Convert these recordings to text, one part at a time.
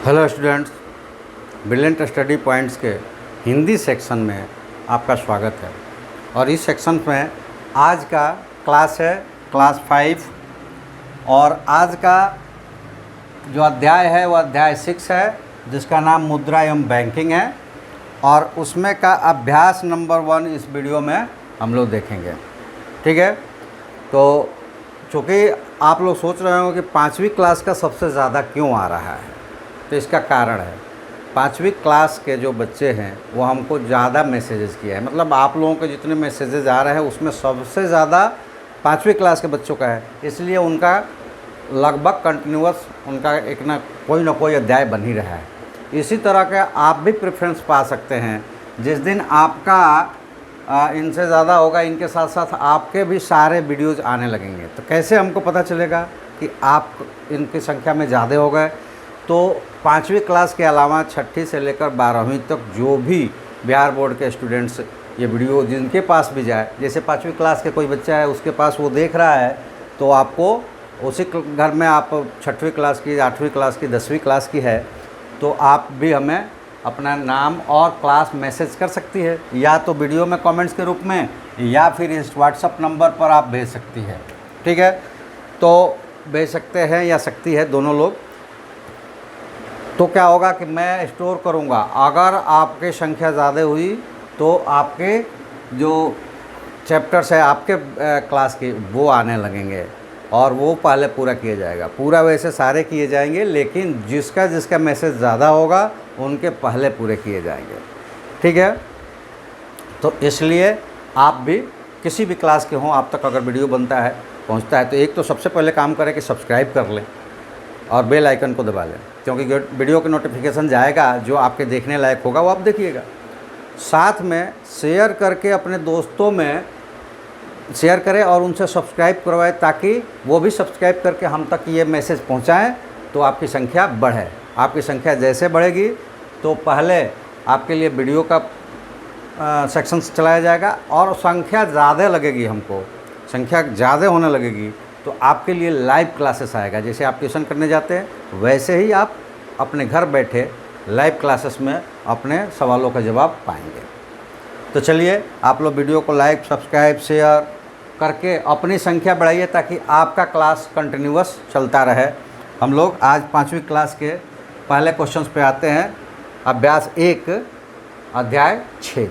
Hello students, brilliant study points के Hindi section में आपका स्वागत है। और इस सेक्शन में आज का क्लास है क्लास 5 और आज का जो अध्याय है वो अध्याय 6 है जिसका नाम मुद्रा एवं बैंकिंग है। और उसमें का अभ्यास नंबर 1 इस वीडियो में हम लोग देखेंगे। ठीक है, तो चूँकि आप लोग सोच रहे हो कि 5वीं क्लास का सबसे ज़्यादा क्यों आ रहा है, तो इसका कारण है 5वीं क्लास के जो बच्चे हैं वो हमको ज़्यादा मैसेजेस किया है। मतलब आप लोगों के जितने मैसेजेस आ रहे हैं उसमें सबसे ज़्यादा 5वीं क्लास के बच्चों का है, इसलिए उनका लगभग कंटिन्यूअस उनका एक ना कोई अध्याय बन ही रहा है। इसी तरह के आप भी प्रेफरेंस पा सकते हैं। जिस दिन आपका इनसे ज़्यादा होगा, इनके साथ साथ आपके भी सारे वीडियोज़ आने लगेंगे। तो कैसे हमको पता चलेगा कि आप इनकी संख्या में ज़्यादा हो गए? तो 5वीं क्लास के अलावा 6ठी से लेकर 12वीं तक जो भी बिहार बोर्ड के स्टूडेंट्स ये वीडियो जिनके पास भी जाए, जैसे 5वीं क्लास के कोई बच्चा है उसके पास वो देख रहा है, तो आपको उसी घर में आप 6वीं क्लास की, 8वीं क्लास की, 10वीं क्लास की है तो आप भी हमें अपना नाम और क्लास मैसेज कर सकती है, या तो वीडियो में कमेंट्स के रूप में या फिर इस व्हाट्सअप नंबर पर आप भेज सकती है। ठीक है, तो भेज सकते हैं या सकती है दोनों लोग। तो क्या होगा कि मैं स्टोर करूँगा, अगर आपकी संख्या ज़्यादा हुई तो आपके जो चैप्टर्स है आपके क्लास के वो आने लगेंगे और वो पहले पूरा किया जाएगा। पूरा वैसे सारे किए जाएंगे, लेकिन जिसका जिसका मैसेज ज़्यादा होगा उनके पहले पूरे किए जाएंगे। ठीक है, तो इसलिए आप भी किसी भी क्लास के हों, आप तक अगर वीडियो बनता है पहुंचता है तो एक तो सबसे पहले काम करें कि सब्सक्राइब कर लें और बेल आइकन को दबा लें, क्योंकि वीडियो के नोटिफिकेशन जाएगा जो आपके देखने लायक होगा वो आप देखिएगा। साथ में शेयर करके अपने दोस्तों में शेयर करें और उनसे सब्सक्राइब करवाएं, ताकि वो भी सब्सक्राइब करके हम तक ये मैसेज पहुंचाएं तो आपकी संख्या बढ़े। आपकी संख्या जैसे बढ़ेगी तो पहले आपके लिए वीडियो का सेक्शन चलाया जाएगा और संख्या ज़्यादा लगेगी, हमको संख्या ज़्यादा होने लगेगी तो आपके लिए लाइव क्लासेस आएगा। जैसे आप ट्यूशन करने जाते हैं वैसे ही आप अपने घर बैठे लाइव क्लासेस में अपने सवालों का जवाब पाएंगे। तो चलिए आप लोग वीडियो को लाइक, सब्सक्राइब, शेयर करके अपनी संख्या बढ़ाइए ताकि आपका क्लास कंटिन्यूअस चलता रहे। हम लोग आज 5वीं क्लास के पहले क्वेश्चंस पे आते हैं। अभ्यास 1 अध्याय 6।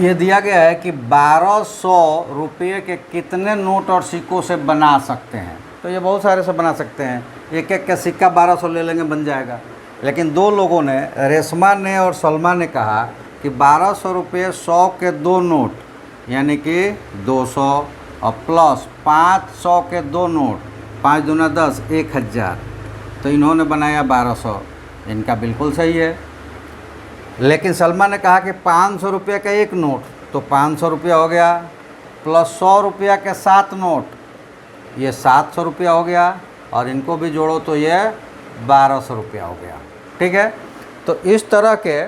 ये दिया गया है कि 1200 रुपये के कितने नोट और सिक्कों से बना सकते हैं। तो ये बहुत सारे से बना सकते हैं, एक एक का सिक्का 1200 ले लेंगे बन जाएगा। लेकिन दो लोगों ने, रेशमा ने और सलमा ने कहा कि 1200 रुपये 100 के 2 नोट यानी कि 200 और प्लस 500 के 2 नोट, 5 दूना 10, 1000। तो इन्होंने बनाया 1200। इनका बिल्कुल सही है। लेकिन सलमा ने कहा कि 500 रुपये का 1 नोट, तो 500 रुपया हो गया, प्लस 100 रुपया के 7 नोट, ये 700 रुपया हो गया, और इनको भी जोड़ो तो ये 1200 रुपया हो गया। ठीक है, तो इस तरह के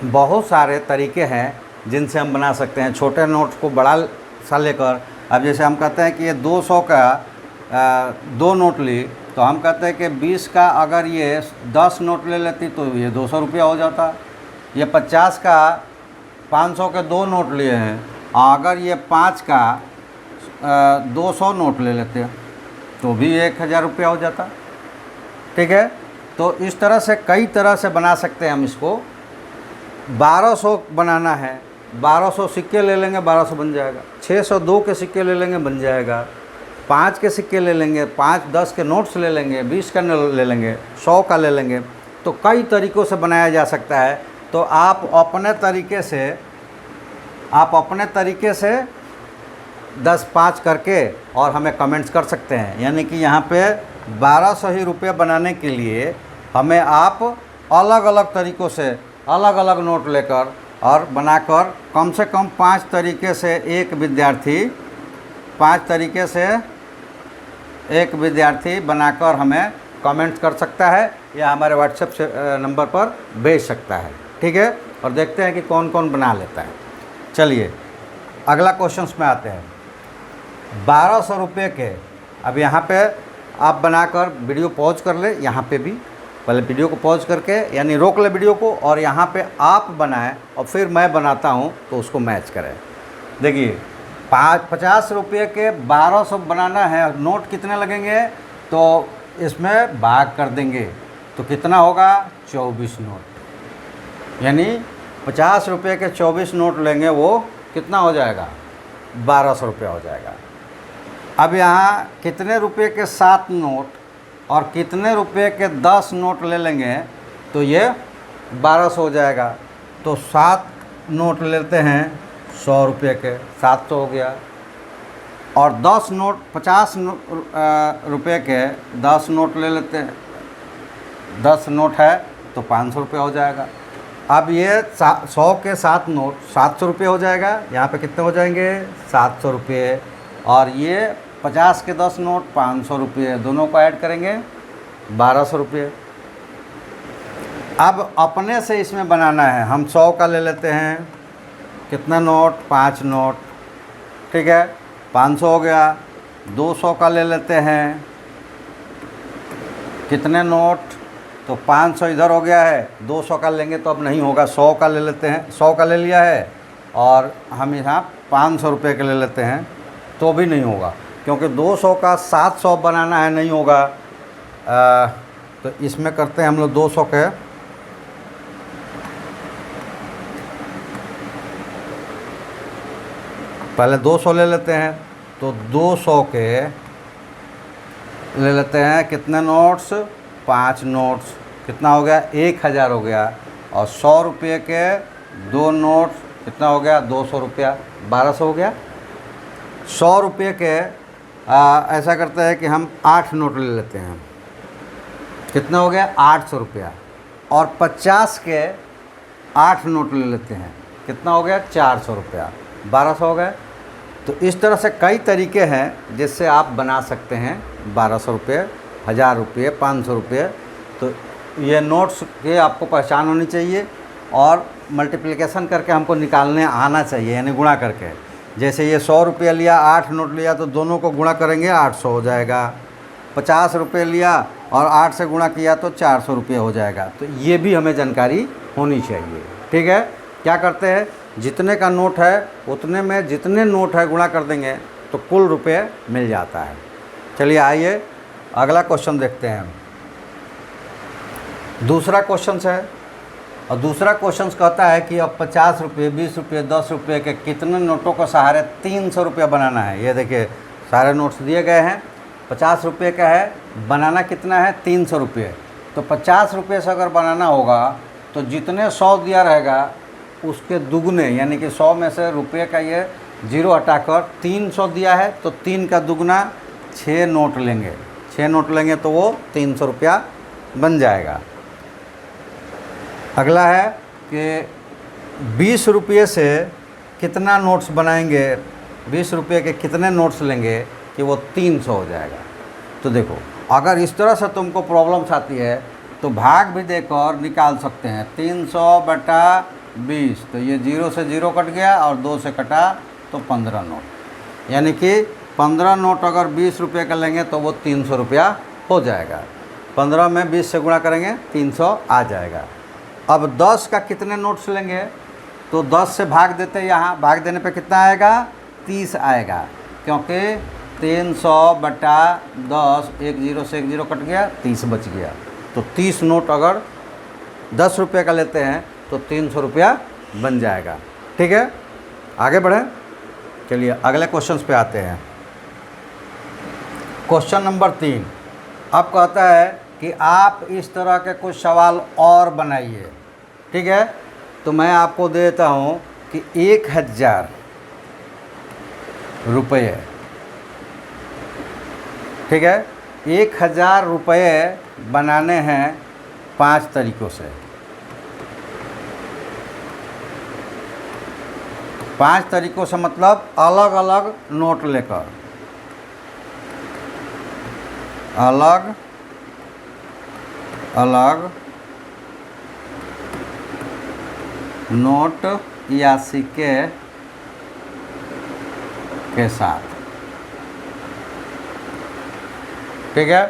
बहुत सारे तरीके हैं जिनसे हम बना सकते हैं छोटे नोट को बड़ा सा लेकर। अब जैसे हम कहते हैं कि ये 200 का 2 नोट ली, तो हम कहते हैं कि 20 का अगर ये 10 नोट ले लेती तो ये 200 रुपया हो जाता। ये 50 का 500 के 2 नोट लिए हैं, अगर ये 5 का 200 नोट ले लेते तो भी 1000 रुपया हो जाता। ठीक है, तो इस तरह से कई तरह से बना सकते हैं हम इसको। 1200 बनाना है, 1200 सिक्के ले लेंगे 1200 बन जाएगा। 602 के सिक्के ले लेंगे बन जाएगा। 5 के सिक्के ले लेंगे, 5 10 के नोट्स ले लेंगे, 20 का ले लेंगे, 100 का ले लेंगे। तो कई तरीक़ों से बनाया जा सकता है। तो आप अपने तरीके से 10-5 करके और हमें कमेंट्स कर सकते हैं। यानी कि यहाँ पे 1200 ही रुपये बनाने के लिए हमें आप अलग अलग तरीक़ों से अलग अलग नोट लेकर और बनाकर कम से कम 5 तरीके से एक विद्यार्थी बनाकर हमें कमेंट कर सकता है या हमारे व्हाट्सएप से नंबर पर भेज सकता है। ठीक है, और देखते हैं कि कौन कौन बना लेता है। चलिए अगला क्वेश्चन में आते हैं। 1200 रुपये के, अब यहाँ पे आप बनाकर वीडियो पॉज कर ले, यहाँ पे भी पहले वीडियो को पॉज करके यानी रोक ले वीडियो को, और यहाँ पे आप बनाएं और फिर मैं बनाता हूँ तो उसको मैच करें। देखिए 50 रुपये के 1200 बनाना है, नोट कितने लगेंगे तो इसमें भाग कर देंगे तो कितना होगा 24 नोट, यानी 50 रुपये के 24 नोट लेंगे, वो कितना हो जाएगा 1200 रुपया हो जाएगा। अब यहाँ कितने रुपये के 7 नोट और कितने रुपये के 10 नोट ले लेंगे तो ये 1200 हो जाएगा। तो 7 नोट लेते हैं 100 रुपये के, 700 हो गया। और 10 नोट 50 रुपये के 10 नोट ले लेते हैं, 10 नोट है तो 500 रुपये हो जाएगा। अब ये 100 के 7 नोट 700 रुपये हो जाएगा, यहाँ पे कितने हो जाएंगे 700 रुपये। और ये 50 के 10 नोट 500 रुपये, दोनों को ऐड करेंगे 1200 रुपये। अब अपने से इसमें बनाना है, हम 100 का ले लेते हैं, कितना नोट 5 नोट, ठीक है 500 हो गया। 200 का ले लेते हैं, कितने नोट तो 500 इधर हो गया है, 200 का लेंगे तो अब नहीं होगा, 100 का ले लेते हैं, 100 का ले लिया है और हम यहाँ 500 रुपये के ले लेते हैं तो भी नहीं होगा, क्योंकि 200 का 700 बनाना है, नहीं होगा। तो इसमें करते हैं हम लोग 200 के, पहले 200 ले लेते हैं, तो 200 के ले लेते हैं कितने नोट्स 5 नोट्स, कितना हो गया 1000 हो गया। और 100 रुपये के 2 नोट्स कितना हो गया 200 रुपया, 1200 हो गया। 100 रुपये के ऐसा करते हैं कि हम 8 नोट ले लेते हैं, कितना हो गया 800 रुपया। और 50 के 8 नोट ले लेते हैं, कितना हो गया 400 रुपया, 1200 हो गए। तो इस तरह से कई तरीके हैं जिससे आप बना सकते हैं 1200 रुपये, 1000 रुपये, 500 रुपये। तो ये नोट्स के आपको पहचान होनी चाहिए और मल्टीप्लिकेशन करके हमको निकालने आना चाहिए, यानी गुणा करके। जैसे ये 100 रुपया लिया, 8 नोट लिया तो दोनों को गुणा करेंगे 800 हो जाएगा। 50 रुपये लिया और 8 से गुणा किया तो 400 रुपये हो जाएगा। तो ये भी हमें जानकारी होनी चाहिए, ठीक है। क्या करते हैं, जितने का नोट है उतने में जितने नोट है गुणा कर देंगे तो कुल रुपये मिल जाता है। चलिए आइए अगला क्वेश्चन देखते हैं। दूसरा क्वेश्चन है, और दूसरा क्वेश्चन कहता है कि अब 50 रुपये, 20 रुपये, 10 रुपये के कितने नोटों के सहारे 300 रुपया बनाना है। ये देखिए सारे नोट्स दिए गए हैं, 50 रुपये का है, बनाना कितना है 300 रुपये। तो 50 रुपये से अगर बनाना होगा तो जितने 100 दिया रहेगा उसके दुगने, यानी कि 100 में से रुपये का ये 0 हटाकर 300 दिया है तो 3 का दुगना 6 नोट लेंगे, 6 नोट लेंगे तो वो 300 रुपया बन जाएगा। अगला है कि 20 रुपये से कितना नोट्स बनाएंगे, 20 रुपये के कितने नोट्स लेंगे कि वो 300 हो जाएगा। तो देखो अगर इस तरह से तुमको प्रॉब्लम्स आती है तो भाग भी देकर निकाल सकते हैं। 300 बटा 20, तो ये 0 से 0 कट गया और 2 से कटा तो 15 नोट, यानी कि 15 नोट अगर 20 रुपये का लेंगे तो वो 300 रुपया हो जाएगा। 15 में 20 से गुणा करेंगे 300 आ जाएगा। अब 10 का कितने नोट्स लेंगे तो 10 से भाग देते हैं, यहाँ भाग देने पे कितना आएगा 30 आएगा, क्योंकि 300 बटा 10, 1 0 से 1 0 कट गया, 30 बच गया। तो 30 नोट अगर 10 रुपये का लेते हैं तो 300 रुपया बन जाएगा, ठीक है। आगे बढ़ें, चलिए अगले क्वेश्चन पे आते हैं। क्वेश्चन नंबर 3 अब कहता है कि आप इस तरह के कुछ सवाल और बनाइए, ठीक है। तो मैं आपको देता हूँ कि 1000 रुपये, ठीक है, 1000 रुपये बनाने हैं 5 तरीक़ों से। 5 तरीक़ों से मतलब अलग अलग नोट लेकर, अलग अलग नोट या सिक्के के साथ। ठीक है।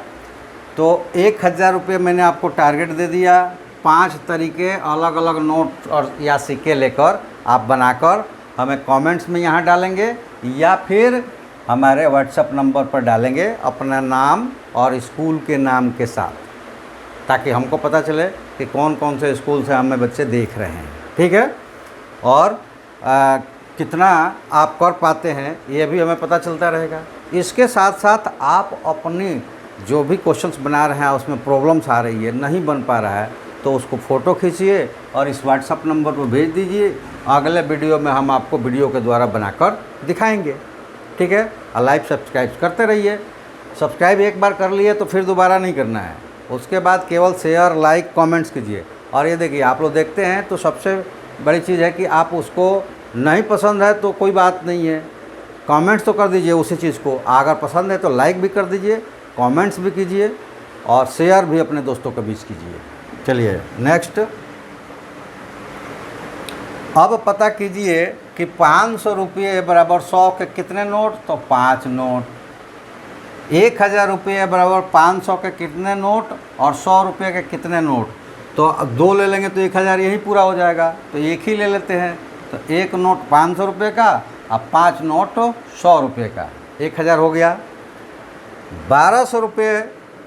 तो 1000 रुपये मैंने आपको टारगेट दे दिया। 5 तरीके अलग अलग नोट और या सिक्के लेकर आप बनाकर हमें कमेंट्स में यहाँ डालेंगे या फिर हमारे व्हाट्सएप नंबर पर डालेंगे अपना नाम और स्कूल के नाम के साथ, ताकि हमको पता चले कि कौन कौन से स्कूल से हमें बच्चे देख रहे हैं। ठीक है। और कितना आप कर पाते हैं ये भी हमें पता चलता रहेगा। इसके साथ साथ आप अपनी जो भी क्वेश्चंस बना रहे हैं उसमें प्रॉब्लम्स आ रही है, नहीं बन पा रहा है, तो उसको फ़ोटो खींचिए और इस व्हाट्सएप नंबर पर भेज दीजिए। अगले वीडियो में हम आपको वीडियो के द्वारा बनाकर दिखाएंगे। ठीक है। और लाइव सब्सक्राइब करते रहिए। सब्सक्राइब एक बार कर लिए तो फिर दोबारा नहीं करना है, उसके बाद केवल शेयर लाइक कमेंट्स कीजिए। और ये देखिए, आप लोग देखते हैं तो सबसे बड़ी चीज़ है कि आप उसको नहीं पसंद है तो कोई बात नहीं है, कमेंट्स तो कर दीजिए उसी चीज़ को। अगर पसंद है तो लाइक भी कर दीजिए, कमेंट्स भी कीजिए और शेयर भी अपने दोस्तों के बीच कीजिए। चलिए नेक्स्ट। अब पता कीजिए कि 500 रुपये बराबर 100 के कितने नोट, तो 5 नोट। 1000 रुपये बराबर 500 के कितने नोट और 100 रुपये के कितने नोट, तो 2 ले लेंगे तो 1000 यही पूरा हो जाएगा, तो एक ही ले लेते हैं। तो एक नोट 500 रुपये का और 5 नोट 100 रुपये का, 1000 हो गया। 1200 रुपये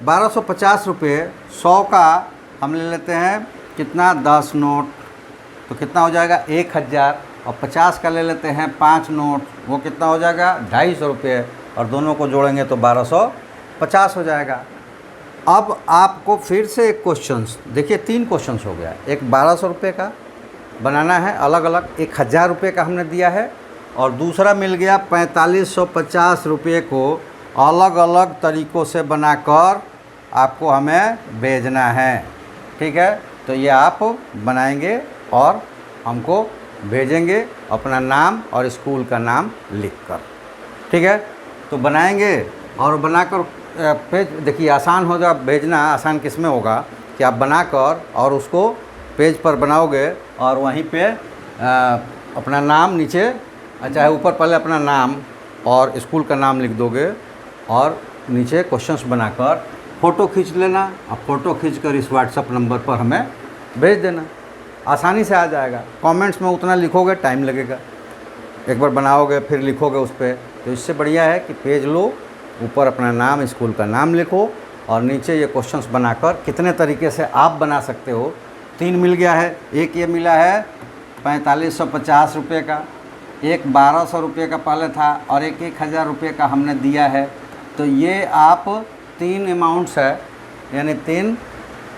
1250 रुपये 100 का हम ले लेते हैं कितना, 10 नोट, तो कितना हो जाएगा 1000। और 50 का ले लेते हैं 5 नोट, वो कितना हो जाएगा 250 रुपये, और दोनों को जोड़ेंगे तो 1250 हो जाएगा। अब आपको फिर से एक क्वेश्चंस देखिए, 3 क्वेश्चंस हो गया। एक 1200 रुपये का बनाना है अलग अलग, 1000 रुपये का हमने दिया है, और दूसरा मिल गया 4550 रुपये को अलग अलग तरीक़ों से बनाकर आपको हमें भेजना है। ठीक है। तो ये आप बनाएंगे और हमको भेजेंगे अपना नाम और स्कूल का नाम लिखकर। ठीक है। तो बनाएंगे और बनाकर पेज, देखिए आसान हो जाए भेजना। आसान किस में होगा कि आप बनाकर और उसको पेज पर बनाओगे और वहीं पे अपना नाम नीचे, चाहे ऊपर पहले अपना नाम और स्कूल का नाम लिख दोगे और नीचे क्वेश्चंस बनाकर फ़ोटो खींच लेना, और फ़ोटो खींचकर इस व्हाट्सएप नंबर पर हमें भेज देना। आसानी से आ जाएगा। कमेंट्स में उतना लिखोगे टाइम लगेगा, एक बार बनाओगे फिर लिखोगे उस पर, तो इससे बढ़िया है कि पेज लो, ऊपर अपना नाम स्कूल का नाम लिखो और नीचे ये क्वेश्चंस बनाकर कितने तरीके से आप बना सकते हो। 3 मिल गया है। एक ये मिला है 4550 रुपये का, एक 1200 रुपये का पहले था और एक 1000 रुपये का हमने दिया है। तो ये आप 3 अमाउंट्स है, यानी 3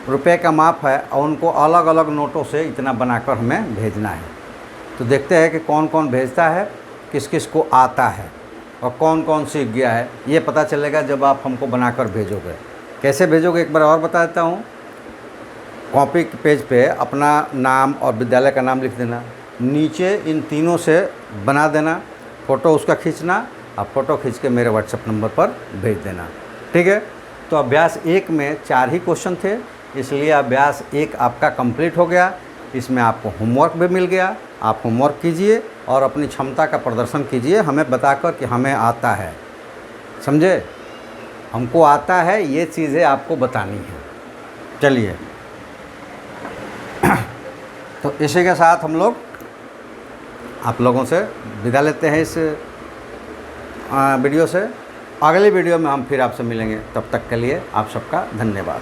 रुपये का माप है, और उनको अलग अलग नोटों से इतना बनाकर हमें भेजना है। तो देखते हैं कि कौन कौन भेजता है, किस किस को आता है और कौन कौन सीख गया है। ये पता चलेगा जब आप हमको बनाकर भेजोगे। कैसे भेजोगे एक बार और बता देता हूँ। कॉपी पेज पे अपना नाम और विद्यालय का नाम लिख देना, नीचे इन तीनों से बना देना, फ़ोटो उसका खींचना, और फ़ोटो खींच के मेरे व्हाट्सएप नंबर पर भेज देना। ठीक है। तो अभ्यास 1 में 4 ही क्वेश्चन थे, इसलिए अभ्यास 1 आपका कंप्लीट हो गया। इसमें आपको होमवर्क भी मिल गया। आप होमवर्क कीजिए और अपनी क्षमता का प्रदर्शन कीजिए, हमें बताकर कि हमें आता है। समझे, हमको आता है, ये चीज़ें आपको बतानी है। चलिए, तो इसी के साथ हम लोग आप लोगों से विदा लेते हैं इस वीडियो से। अगले वीडियो में हम फिर आपसे मिलेंगे, तब तक के लिए आप सबका धन्यवाद।